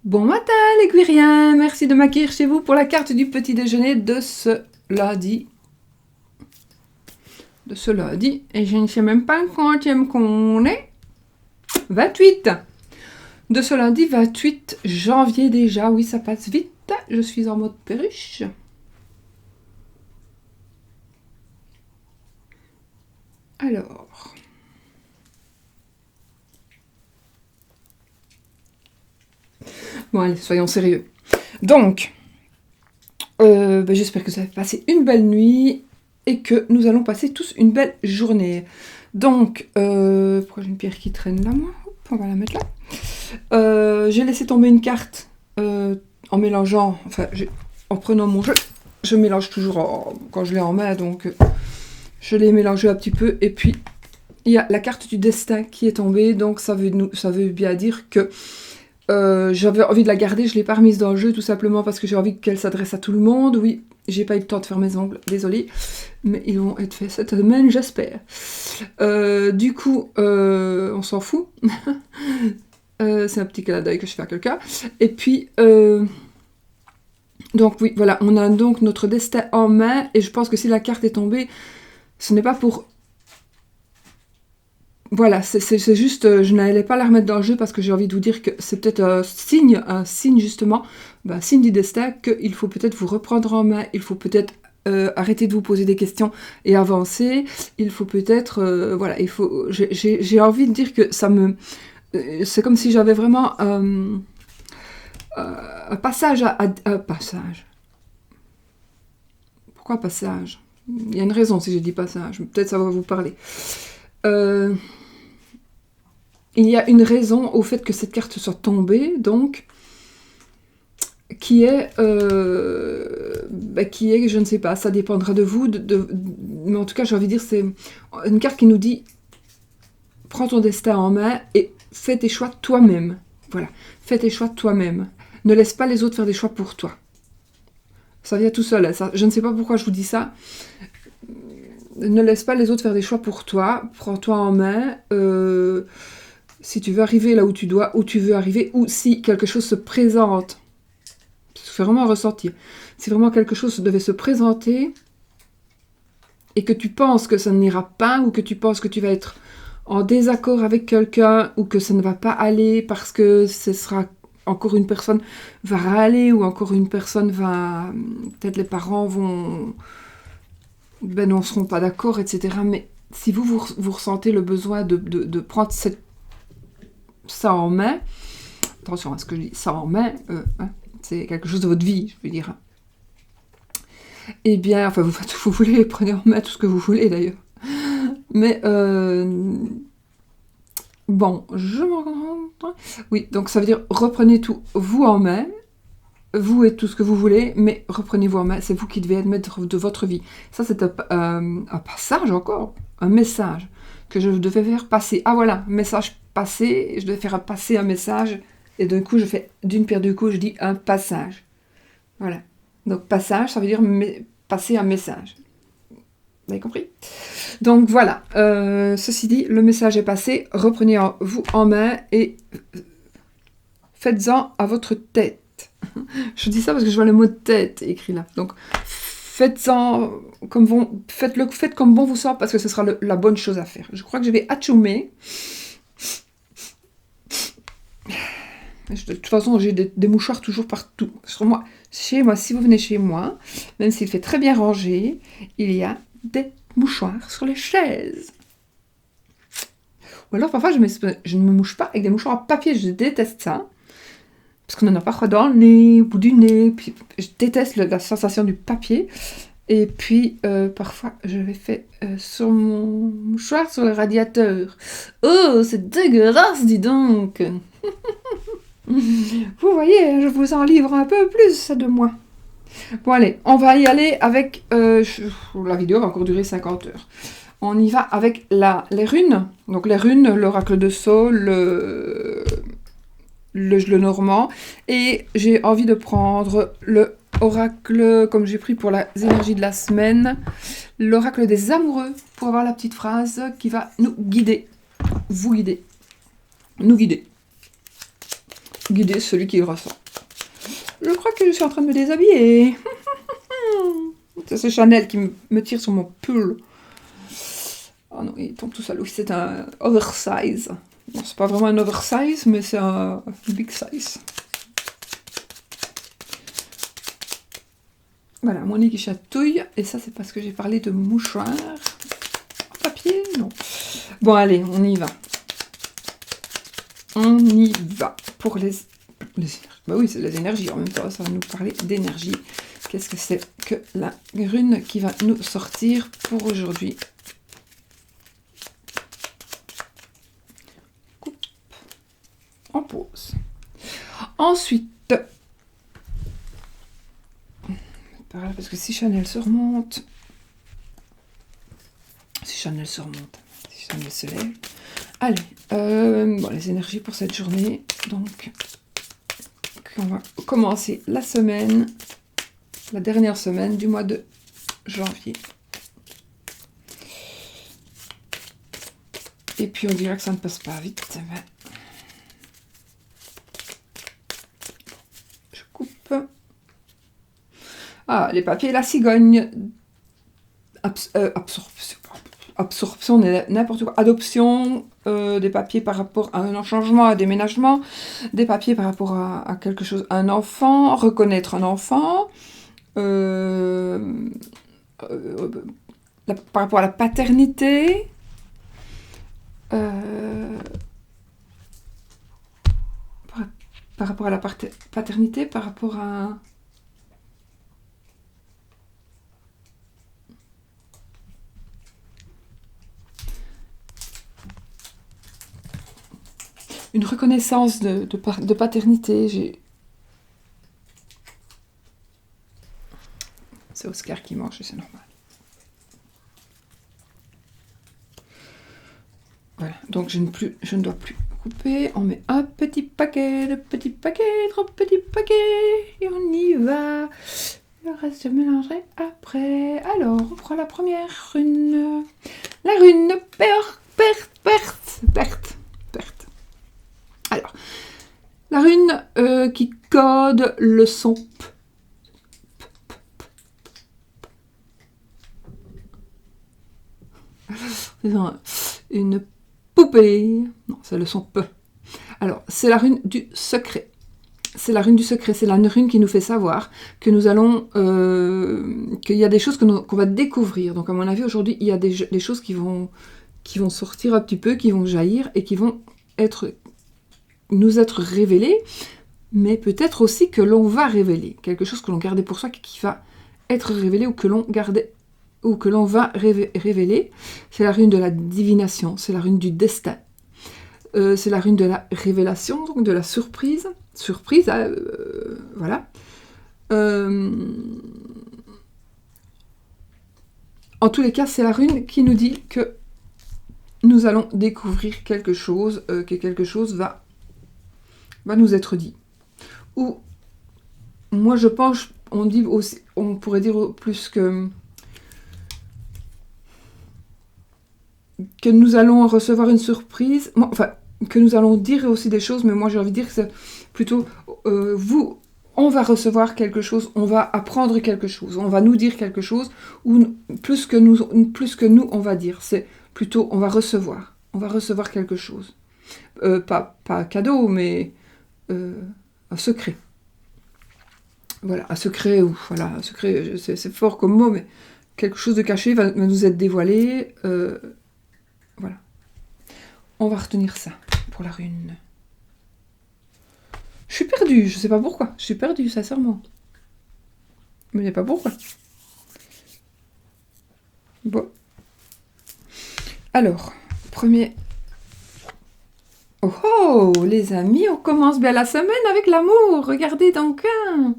Bon matin les Guiriens, merci de m'accueillir chez vous pour la carte du petit déjeuner de ce lundi. Et je ne sais même pas le quantième qu'on est. 28. De ce lundi 28 janvier déjà, oui ça passe vite. Je suis en mode perruche. Alors... Bon allez, soyons sérieux. Donc, j'espère que vous avez passé une belle nuit et que nous allons passer tous une belle journée. Donc, pourquoi j'ai une pierre qui traîne là, moi? Hop, on va la mettre là. J'ai laissé tomber une carte en mélangeant, en prenant mon jeu. Je mélange toujours quand je l'ai en main, donc je l'ai mélangé un petit peu. Et puis, il y a la carte du destin qui est tombée, donc ça veut bien dire que j'avais envie de la garder, je ne l'ai pas remise dans le jeu tout simplement parce que j'ai envie qu'elle s'adresse à tout le monde. Oui, j'ai pas eu le temps de faire mes ongles, désolée, mais ils vont être faits cette semaine, j'espère. Du coup, on s'en fout. C'est un petit clin d'œil que je fais à quelqu'un. Et puis, donc oui, voilà, on a donc notre destin en main et je pense que si la carte est tombée, ce n'est pas pour... Voilà, c'est juste, je n'allais pas la remettre dans le jeu parce que j'ai envie de vous dire que c'est peut-être un signe justement, un signe du destin, qu'il faut peut-être vous reprendre en main, il faut peut-être arrêter de vous poser des questions et avancer, il faut peut-être, voilà, j'ai envie de dire que ça me... c'est comme si j'avais vraiment un passage passage. Pourquoi passage? Il y a une raison si j'ai dit passage, peut-être ça va vous parler. Il y a une raison au fait que cette carte soit tombée, donc, qui est, je ne sais pas, ça dépendra de vous, mais en tout cas, j'ai envie de dire, c'est une carte qui nous dit, prends ton destin en main et fais tes choix toi-même. Voilà, fais tes choix toi-même. Ne laisse pas les autres faire des choix pour toi. Ça vient tout seul, ça, je ne sais pas pourquoi je vous dis ça. Ne laisse pas les autres faire des choix pour toi, prends-toi en main, si tu veux arriver là où tu veux arriver, ou si quelque chose se présente, c'est vraiment ressentir, si vraiment quelque chose devait se présenter, et que tu penses que ça n'ira pas, ou que tu penses que tu vas être en désaccord avec quelqu'un, ou que ça ne va pas aller parce que ce sera encore une personne va râler, ou encore une personne va... Peut-être les parents vont... n'en seront pas d'accord, etc. Mais si vous ressentez le besoin de prendre ça en main, attention à ce que je dis, ça en main, c'est quelque chose de votre vie, je veux dire. Eh bien, enfin, vous faites tout ce que vous voulez, prenez en main tout ce que vous voulez d'ailleurs. Mais, bon, je m'en rends. Oui, donc ça veut dire reprenez tout vous en main, vous et tout ce que vous voulez, mais reprenez-vous en main, c'est vous qui devez admettre de votre vie. Ça, c'est un passage encore, un message que je devais faire passer. Ah voilà, message passé, je devais faire passer un message, et d'un coup, je fais d'une pierre deux coups, je dis un passage. Voilà. Donc, passage, ça veut dire passer un message. Vous avez compris? Donc, voilà. Ceci dit, le message est passé, reprenez-vous en main et faites-en à votre tête. Je dis ça parce que je vois le mot tête écrit là. Donc, faites-en comme faites comme bon vous semble parce que ce sera la bonne chose à faire. Je crois que je vais atchoumer. De toute façon, j'ai des mouchoirs toujours partout. Chez moi, si vous venez chez moi, même s'il fait très bien rangé, il y a des mouchoirs sur les chaises. Ou alors, parfois, je ne me mouche pas avec des mouchoirs en papier. Je déteste ça. Parce qu'on en a parfois dans le nez, au bout du nez. Puis, je déteste la sensation du papier. Et puis, parfois, je vais faire sur mon mouchoir, sur le radiateur. Oh, c'est dégueulasse, dis donc. Vous voyez, je vous en livre un peu plus de moi. Bon, allez, on va y aller avec... la vidéo va encore durer 50 heures. On y va avec les runes. Donc, les runes, l'oracle de Sol, le normand. Et j'ai envie de prendre le oracle, comme j'ai pris pour les énergies de la semaine, l'oracle des amoureux, pour avoir la petite phrase qui va nous guider. Vous guider. Nous guider. guider celui qui le ressent. Je crois que je suis en train de me déshabiller. C'est Chanel qui me tire sur mon pull. Oh non, il tombe tout seul. Oui, c'est un oversize. Bon, c'est pas vraiment un oversize, mais c'est un big size. Voilà, mon nez qui chatouille. Et ça, c'est parce que j'ai parlé de mouchoirs. En papier, non. Bon, allez, on y va. On y va. Pour les énergies. Bah oui, c'est les énergies. En même temps, ça va nous parler d'énergie. Qu'est-ce que c'est que la rune qui va nous sortir pour aujourd'hui? Coupe. En pause. Ensuite, parce que si Chanel se remonte, si Chanel se lève, allez, bon, les énergies pour cette journée, donc on va commencer la semaine, la dernière semaine du mois de janvier. Et puis on dirait que ça ne passe pas vite, mais je coupe. Ah, les papiers, la cigogne, absorption, n'importe quoi, adoption, des papiers par rapport à un changement, à un déménagement, des papiers par rapport à quelque chose, un enfant, reconnaître un enfant, par rapport à la paternité, par rapport à la paternité, par rapport à... une reconnaissance de paternité. C'est Oscar qui mange, c'est normal. Voilà, donc je ne dois plus couper. On met un petit paquet, de petits paquets, 3 petits paquets, et on y va. Le reste, je mélangerai après. Alors, on prend la première rune. La rune perte. Alors, la rune qui code le son P. Une poupée. Non, c'est le son P. Alors, c'est la rune du secret. C'est la rune du secret. C'est la rune qui nous fait savoir que nous allons... qu'il y a des choses qu'on va découvrir. Donc, à mon avis, aujourd'hui, il y a des choses qui vont sortir un petit peu, qui vont jaillir et qui vont nous être révélées, mais peut-être aussi que l'on va révéler. Quelque chose que l'on gardait pour soi qui va être révélé ou que l'on gardait ou que l'on va révéler. C'est la rune de la divination, c'est la rune du destin. C'est la rune de la révélation, donc de la surprise. Surprise, voilà. En tous les cas, c'est la rune qui nous dit que nous allons découvrir quelque chose, que quelque chose va nous être dit. Ou, moi je pense, on pourrait dire plus que nous allons recevoir une surprise, enfin, que nous allons dire aussi des choses, mais moi j'ai envie de dire que c'est plutôt, on va recevoir quelque chose, on va apprendre quelque chose, on va nous dire quelque chose, ou plus que nous on va dire, c'est plutôt on va recevoir quelque chose. Pas un cadeau, mais un secret. Voilà, un secret, un secret, c'est fort comme mot, mais quelque chose de caché va nous être dévoilé, voilà. On va retenir ça pour la rune. Je suis perdue, je sais pas pourquoi. Je suis perdue, sincèrement. Mais je sais pas pourquoi. Bon. Alors, premier... Oh, les amis, on commence bien la semaine avec l'amour. Regardez donc, hein.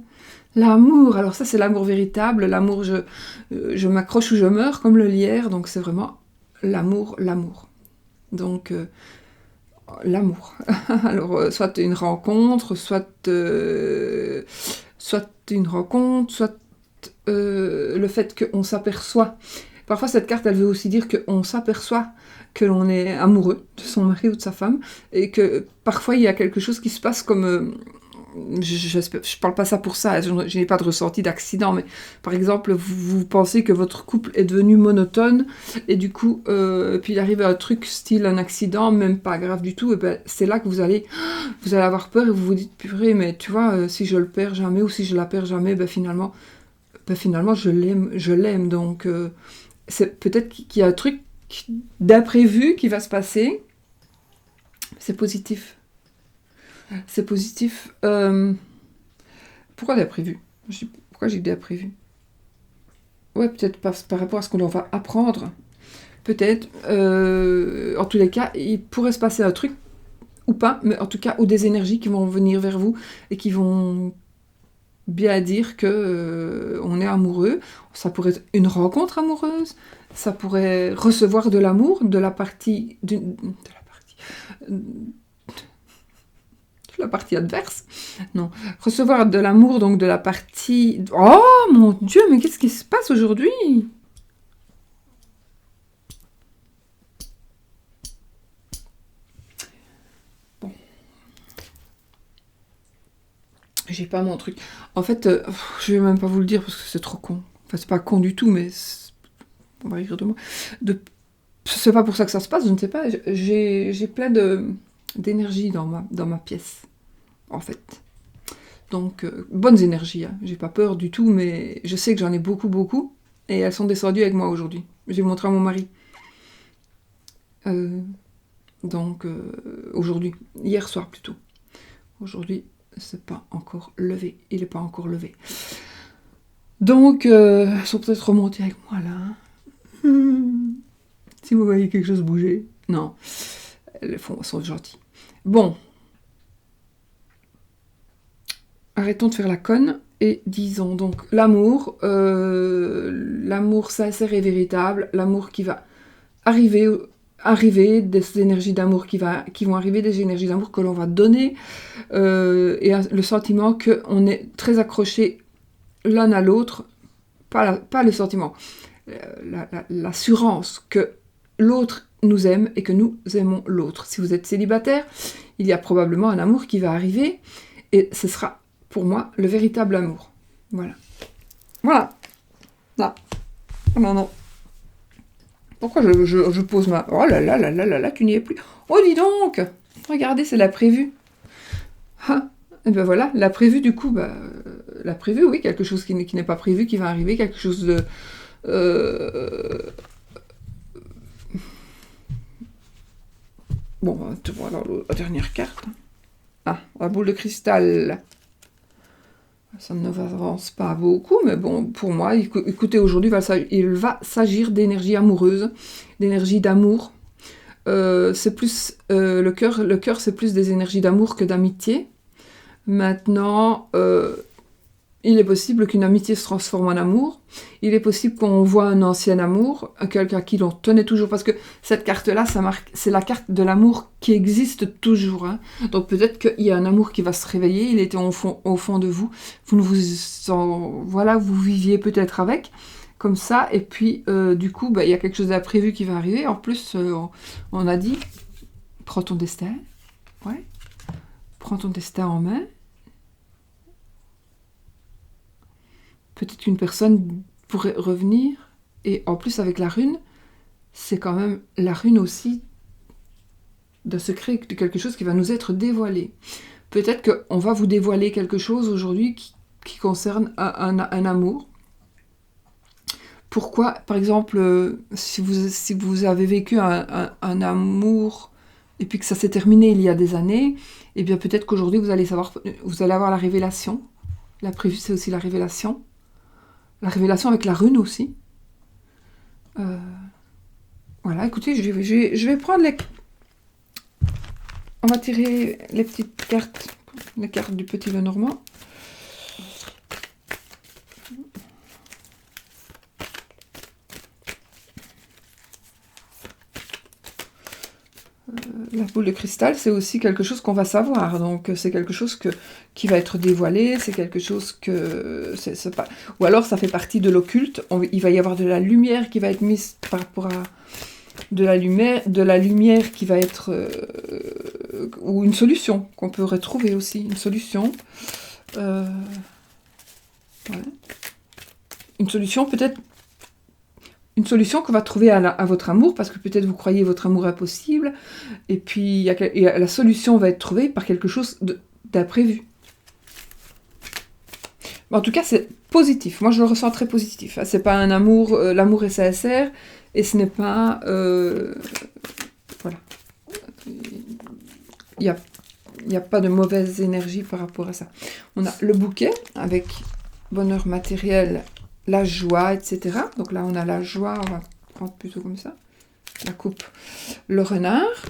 L'amour, alors ça c'est l'amour véritable. L'amour, je m'accroche ou je meurs, comme le lierre. Donc c'est vraiment l'amour. Donc, l'amour. Alors, soit une rencontre, soit une rencontre, soit le fait qu'on s'aperçoit. Parfois, cette carte, elle veut aussi dire qu'on s'aperçoit que l'on est amoureux de son mari ou de sa femme, et que parfois, il y a quelque chose qui se passe comme... je parle pas ça pour ça, je n'ai pas de ressenti d'accident, mais par exemple, vous pensez que votre couple est devenu monotone, et du coup, puis il arrive un truc style un accident, même pas grave du tout, et ben c'est là que vous allez avoir peur, et vous vous dites, purée, mais tu vois, si je le perds jamais, ou si je la perds jamais, ben finalement je l'aime, donc c'est peut-être qu'il y a un truc d'imprévu qui va se passer, c'est positif. C'est positif. Pourquoi d'imprévu? Pourquoi j'ai dit imprévu? Ouais, peut-être par rapport à ce qu'on va apprendre. Peut-être. En tous les cas, il pourrait se passer un truc, ou pas, mais en tout cas, ou des énergies qui vont venir vers vous et qui vont bien dire que on est amoureux. Ça pourrait être une rencontre amoureuse. Ça pourrait recevoir de l'amour de la partie... la partie adverse. Non. Recevoir de l'amour, donc de la partie... Oh, mon Dieu, mais qu'est-ce qui se passe aujourd'hui? Bon. J'ai pas mon truc. En fait, je vais même pas vous le dire parce que c'est trop con. Enfin, c'est pas con du tout, mais... On va rire de moi. C'est pas pour ça que ça se passe, je ne sais pas. J'ai plein d'énergie dans ma pièce, en fait. Donc, bonnes énergies, hein. J'ai pas peur du tout, mais je sais que j'en ai beaucoup, beaucoup, et elles sont descendues avec moi aujourd'hui. J'ai montré à mon mari. Donc, aujourd'hui, hier soir plutôt. Aujourd'hui, c'est pas encore levé, il est pas encore levé. Donc, elles sont peut-être remontées avec moi, là. Si vous voyez quelque chose bouger. Non, elles sont gentilles. Bon. Arrêtons de faire la conne et disons donc l'amour sincère et véritable, l'amour qui va arriver des énergies d'amour qui vont arriver, des énergies d'amour que l'on va donner, et le sentiment qu'on est très accroché l'un à l'autre, pas le sentiment, l'assurance que l'autre nous aime et que nous aimons l'autre. Si vous êtes célibataire, il y a probablement un amour qui va arriver, et ce sera pour moi, le véritable amour. Voilà. Voilà. Là. Non. Pourquoi je pose ma... Oh là là là là là là, tu n'y es plus. Oh, dis donc. Regardez, c'est la prévue. Ah. Et ben voilà, la prévue, du coup, la prévue, oui, quelque chose qui n'est pas prévu, qui va arriver, quelque chose de... Bon, tu vois alors la dernière carte. Ah, la boule de cristal. Ça ne avance pas beaucoup, mais bon, pour moi, écoutez, aujourd'hui, il va s'agir d'énergie amoureuse, d'énergie d'amour. C'est plus le cœur, c'est plus des énergies d'amour que d'amitié. Maintenant, il est possible qu'une amitié se transforme en amour. Il est possible qu'on voit un ancien amour, quelqu'un à qui l'on tenait toujours, parce que cette carte-là, c'est la carte de l'amour qui existe toujours. Hein. Donc peut-être qu'il y a un amour qui va se réveiller, il était au fond de vous. Vous viviez peut-être avec, comme ça, et puis du coup, il y a quelque chose d'imprévu qui va arriver. En plus, on a dit, prends ton destin, ouais, prends ton destin en main. Peut-être qu'une personne pourrait revenir, et en plus avec la rune, c'est quand même la rune aussi d'un secret, de quelque chose qui va nous être dévoilé. Peut-être qu'on va vous dévoiler quelque chose aujourd'hui qui concerne un amour. Pourquoi, par exemple, si vous avez vécu un amour et puis que ça s'est terminé il y a des années, eh bien peut-être qu'aujourd'hui vous allez avoir la révélation. La prévue, c'est aussi la révélation. La révélation avec la rune aussi. Voilà, écoutez, je vais prendre les... On va tirer les petites cartes, les cartes du petit Lenormand. la boule de cristal, c'est aussi quelque chose qu'on va savoir. Donc, c'est quelque chose qui va être dévoilé, c'est quelque chose que... c'est pas... Ou alors, ça fait partie de l'occulte. Il va y avoir de la lumière qui va être mise par rapport à... de la lumière qui va être... ou une solution qu'on peut retrouver aussi. Une solution. Ouais. Une solution peut-être... Une solution qu'on va trouver à votre amour, parce que peut-être vous croyez votre amour impossible, et puis la solution va être trouvée par quelque chose d'imprévu. En tout cas, c'est positif. Moi, je le ressens très positif. C'est pas un amour... l'amour est sincère, et ce n'est pas... voilà. Il n'y a pas de mauvaise énergie par rapport à ça. On a le bouquet, avec bonheur matériel, la joie, etc. Donc là, on a la joie, on va prendre plutôt comme ça. La coupe, le renard.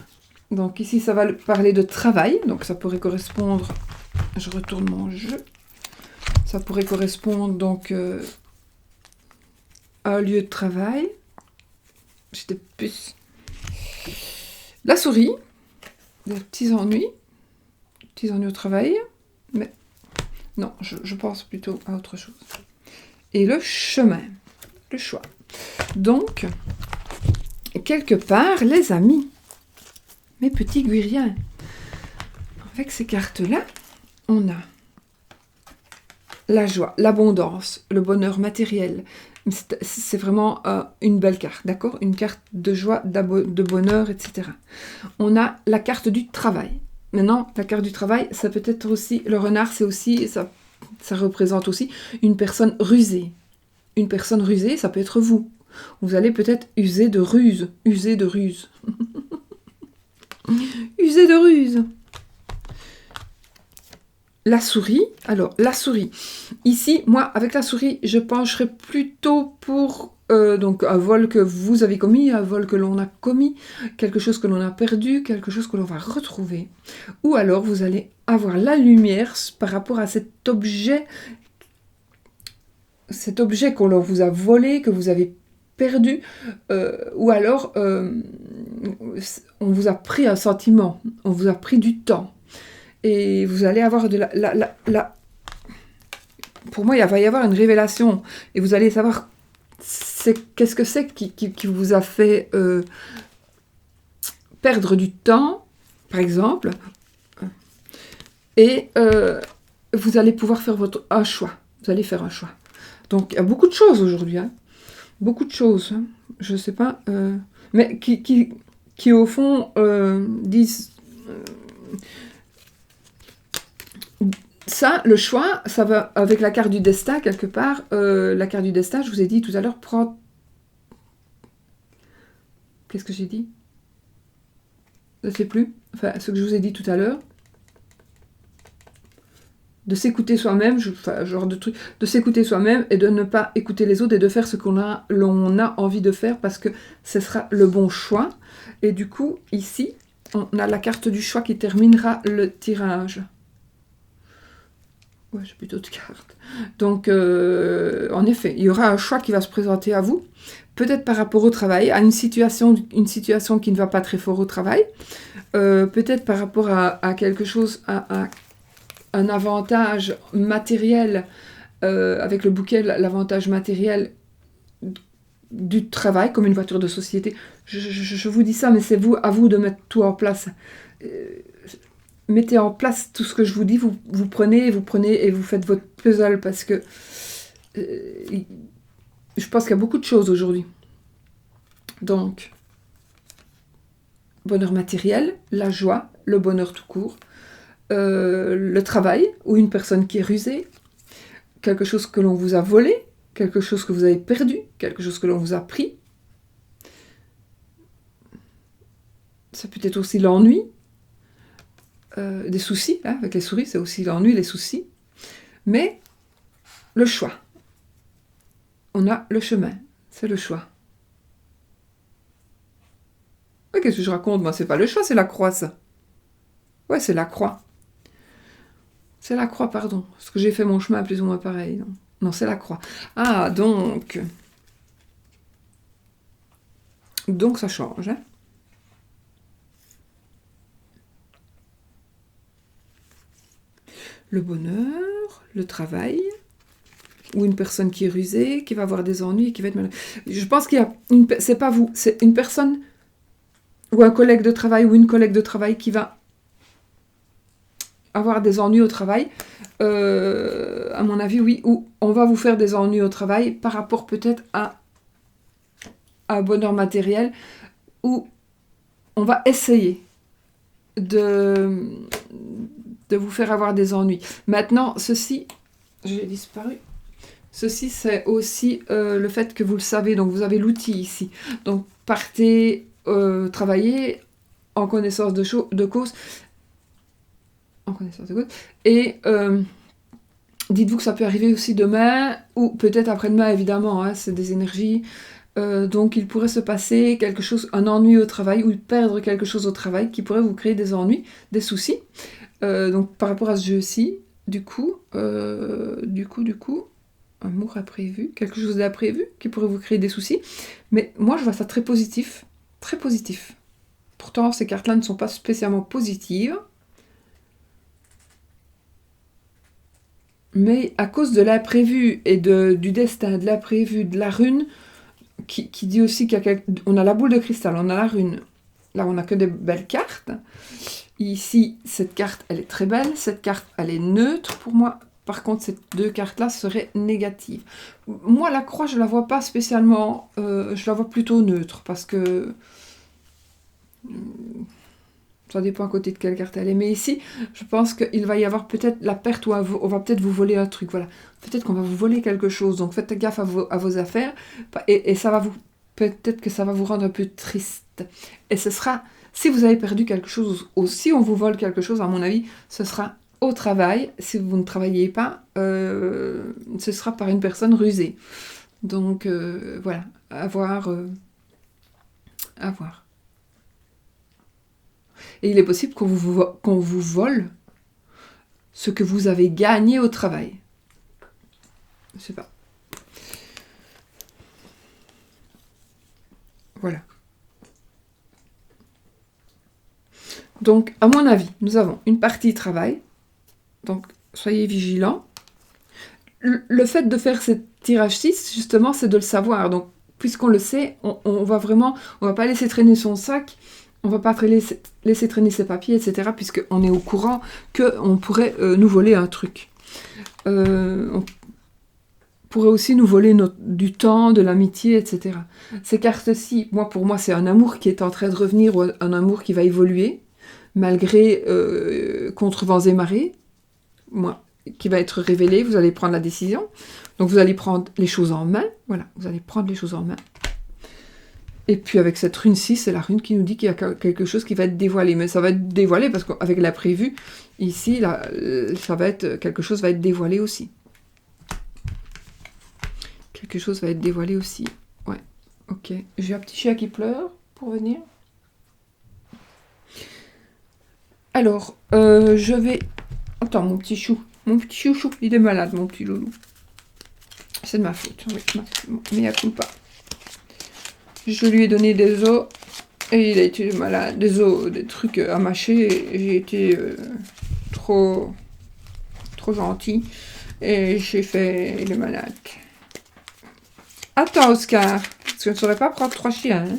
Donc ici, ça va parler de travail. Donc ça pourrait correspondre... Je retourne mon jeu. Ça pourrait correspondre donc à un lieu de travail. J'étais plus... La souris. Des petits ennuis. Petits ennuis au travail. Mais non, je pense plutôt à autre chose. Et le chemin, le choix. Donc, quelque part, les amis, mes petits guiriens, avec ces cartes-là, on a la joie, l'abondance, le bonheur matériel. C'est vraiment une belle carte, d'accord? Une carte de joie, de bonheur, etc. On a la carte du travail. Maintenant, la carte du travail, ça peut être aussi, le renard, c'est aussi, ça représente aussi une personne rusée. Une personne rusée, ça peut être vous. Vous allez peut-être user de ruse. User de ruse. User de ruse. La souris. Alors, la souris. Ici, moi, avec la souris, je pencherais plutôt pour donc un vol que vous avez commis, un vol que l'on a commis, quelque chose que l'on a perdu, quelque chose que l'on va retrouver. Ou alors, vous allez avoir la lumière par rapport à cet objet qu'on vous a volé, que vous avez perdu, ou alors on vous a pris un sentiment, on vous a pris du temps. Et vous allez avoir de la... Pour moi, il va y avoir une révélation. Et vous allez savoir qu'est-ce que c'est qui vous a fait perdre du temps, par exemple. Et vous allez pouvoir faire un choix. Vous allez faire un choix. Donc, il y a beaucoup de choses aujourd'hui. Hein. Beaucoup de choses. Hein. Je ne sais pas. Mais qui au fond, disent... ça, le choix, ça va avec la carte du destin, quelque part. La carte du destin, je vous ai dit tout à l'heure, prends... Qu'est-ce que j'ai dit? Je ne sais plus. Enfin, ce que je vous ai dit tout à l'heure. De s'écouter soi-même, genre de truc, de s'écouter soi-même et de ne pas écouter les autres et de faire ce l'on a envie de faire parce que ce sera le bon choix. Et du coup, ici, on a la carte du choix qui terminera le tirage. Ouais, j'ai plutôt de cartes. Donc, en effet, il y aura un choix qui va se présenter à vous, peut-être par rapport au travail, à une situation qui ne va pas très fort au travail, peut-être par rapport à quelque chose, à un avantage matériel, avec le bouquet, l'avantage matériel du travail, comme une voiture de société. Je vous dis ça, mais c'est à vous de mettre tout en place. Mettez en place tout ce que je vous dis, vous prenez et vous faites votre puzzle, parce que je pense qu'il y a beaucoup de choses aujourd'hui. Donc, bonheur matériel, la joie, le bonheur tout court, le travail, ou une personne qui est rusée, quelque chose que l'on vous a volé, quelque chose que vous avez perdu, quelque chose que l'on vous a pris. Ça peut être aussi l'ennui, des soucis, hein, avec les souris, c'est aussi l'ennui, les soucis. Mais le choix. On a le chemin, c'est le choix. Ouais, qu'est-ce que je raconte, moi? C'est pas le choix, c'est la croix, ça. Ouais, c'est la croix. C'est la croix, pardon. Parce que j'ai fait mon chemin plus ou moins pareil. Non, c'est la croix. Ah, donc ça change. Hein. le bonheur, le travail, ou une personne qui est rusée, qui va avoir des ennuis et qui va être malade. Je pense qu'il y a c'est pas vous, c'est une personne ou un collègue de travail ou une collègue de travail qui va avoir des ennuis au travail. À mon avis, oui, ou on va vous faire des ennuis au travail par rapport peut-être à un bonheur matériel, ou on va essayer de vous faire avoir des ennuis. Maintenant, ceci, j'ai disparu. Ceci, c'est aussi le fait que vous le savez, donc vous avez l'outil ici. Donc, partez travailler en connaissance de cause. En connaissance de cause. Et dites-vous que ça peut arriver aussi demain, ou peut-être après-demain, évidemment, hein, c'est des énergies. Donc, il pourrait se passer quelque chose, un ennui au travail, ou perdre quelque chose au travail qui pourrait vous créer des ennuis, des soucis. Donc, par rapport à ce jeu-ci, du coup, amour imprévu, quelque chose d'imprévu qui pourrait vous créer des soucis. Mais moi, je vois ça très positif. Très positif. Pourtant, ces cartes-là ne sont pas spécialement positives. Mais à cause de l'imprévu et du destin, de l'imprévu, de la rune, qui dit aussi qu'on a la boule de cristal, on a la rune. Là, on n'a que des belles cartes. Ici, cette carte, elle est très belle. Cette carte, elle est neutre pour moi. Par contre, ces deux cartes-là seraient négatives. Moi, la croix, je la vois pas spécialement. Je la vois plutôt neutre parce que ça dépend à côté de quelle carte elle est. Mais ici, je pense qu'il va y avoir peut-être la perte ou on va peut-être vous voler un truc. Voilà. Peut-être qu'on va vous voler quelque chose. Donc, faites gaffe à vos affaires. Et ça va vous... Peut-être que ça va vous rendre un peu triste. Et ce sera... Si vous avez perdu quelque chose, ou si on vous vole quelque chose, à mon avis, ce sera au travail. Si vous ne travaillez pas, ce sera par une personne rusée. Donc, voilà. À voir. Et il est possible qu'on vous vole ce que vous avez gagné au travail. Je sais pas. Voilà. Donc, à mon avis, nous avons une partie travail. Donc, soyez vigilants. Le fait de faire ce tirage 6, justement, c'est de le savoir. Donc, puisqu'on le sait, on va pas laisser traîner son sac, on va pas laisser traîner ses papiers, etc., puisqu'on est au courant qu'on pourrait nous voler un truc. On pourrait aussi nous voler du temps, de l'amitié, etc. Ces cartes-ci, pour moi, c'est un amour qui est en train de revenir, ou un amour qui va évoluer, malgré contre vents et marées, qui va être révélé, vous allez prendre la décision. Donc vous allez prendre les choses en main, voilà, vous allez prendre les choses en main. Et puis avec cette rune 6, c'est la rune qui nous dit qu'il y a quelque chose qui va être dévoilé. Mais ça va être dévoilé parce qu'avec l'imprévu, ici, là, quelque chose va être dévoilé aussi. Quelque chose va être dévoilé aussi. Ouais, ok. J'ai un petit chien qui pleure pour venir. Alors, je vais... Attends, mon petit chouchou, il est malade, mon petit loulou. C'est de ma faute, oui, mais à coup pas. Je lui ai donné des os, et il a été malade. Des os, des trucs à mâcher, et j'ai été trop gentil, et j'ai fait le malade. Attends, Oscar, parce que je ne saurais pas prendre 3 chiens, hein.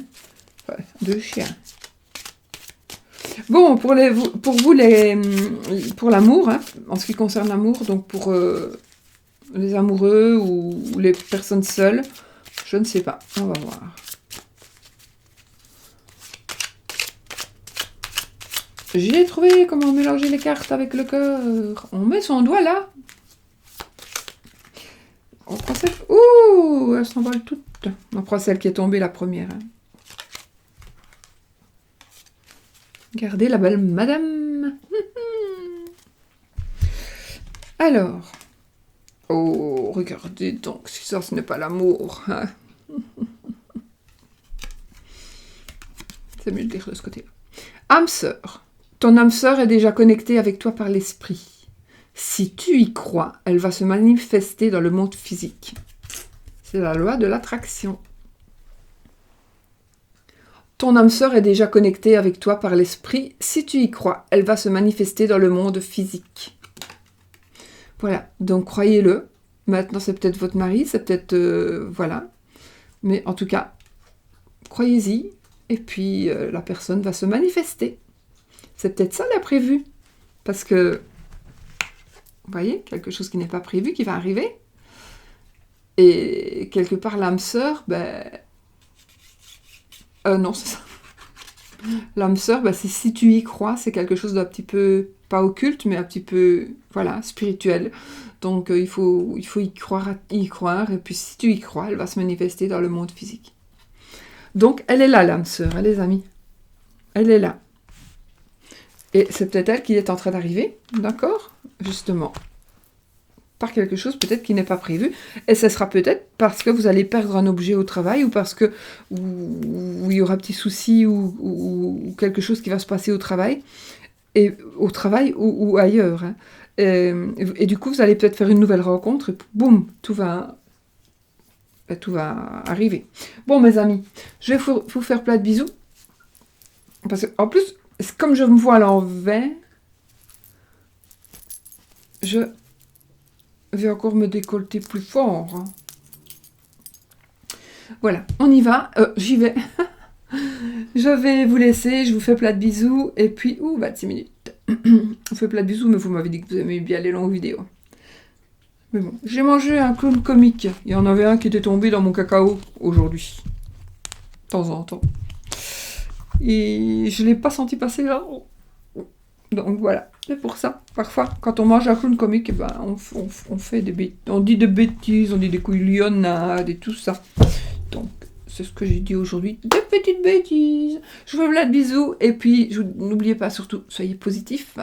Enfin, 2 chiens. Bon, pour l'amour, hein, en ce qui concerne l'amour, donc pour les amoureux ou les personnes seules, je ne sais pas, on va voir. J'ai trouvé comment mélanger les cartes avec le cœur. On met son doigt là. On prend celle... Ouh, elles s'envolent toutes. On prend celle qui est tombée la première. Hein. Regardez la belle madame. Alors. Oh, regardez donc, si ça, ce n'est pas l'amour. Hein. C'est mieux de lire de ce côté-là. Âme sœur. Ton âme sœur est déjà connectée avec toi par l'esprit. Si tu y crois, elle va se manifester dans le monde physique. C'est la loi de l'attraction. Ton âme sœur est déjà connectée avec toi par l'esprit. Si tu y crois, elle va se manifester dans le monde physique. Voilà, donc croyez-le. Maintenant, c'est peut-être votre mari, c'est peut-être... voilà. Mais en tout cas, croyez-y. Et puis, la personne va se manifester. C'est peut-être ça l'imprévu. Parce que, vous voyez, quelque chose qui n'est pas prévu, qui va arriver. Et quelque part, l'âme sœur, ben... non, c'est ça. L'âme sœur, ben, c'est si tu y crois, c'est quelque chose d'un petit peu, pas occulte, mais un petit peu, voilà, spirituel. Donc, il faut y croire. Et puis, si tu y crois, elle va se manifester dans le monde physique. Donc, elle est là, l'âme sœur, hein, les amis. Elle est là. Et c'est peut-être elle qui est en train d'arriver, d'accord? Justement. Par quelque chose peut-être qui n'est pas prévu. Et ce sera peut-être parce que vous allez perdre un objet au travail ou parce que il y aura un petit souci ou quelque chose qui va se passer au travail. Et au travail ou ailleurs. Hein. Et du coup, vous allez peut-être faire une nouvelle rencontre et boum, tout va arriver. Bon, mes amis, je vais vous faire plein de bisous. Parce que, en plus, comme je me vois à l'envers, je vais encore me décolleter plus fort. Hein. Voilà, on y va. J'y vais. Je vais vous laisser. Je vous fais plein de bisous. Et puis, 26 minutes. Je vous fais plein de bisous, mais vous m'avez dit que vous aimez bien les longues vidéos. Mais bon, j'ai mangé un clown comique. Il y en avait un qui était tombé dans mon cacao aujourd'hui. De temps en temps. Et je ne l'ai pas senti passer là. Donc voilà, c'est pour ça. Parfois, quand on mange un clown comique, ben, on fait des bêtises. On dit des bêtises, on dit des couillonnades et tout ça. Donc, c'est ce que j'ai dit aujourd'hui. Des petites bêtises. Je vous fais plein de bisous. Et puis, n'oubliez pas surtout, soyez positifs.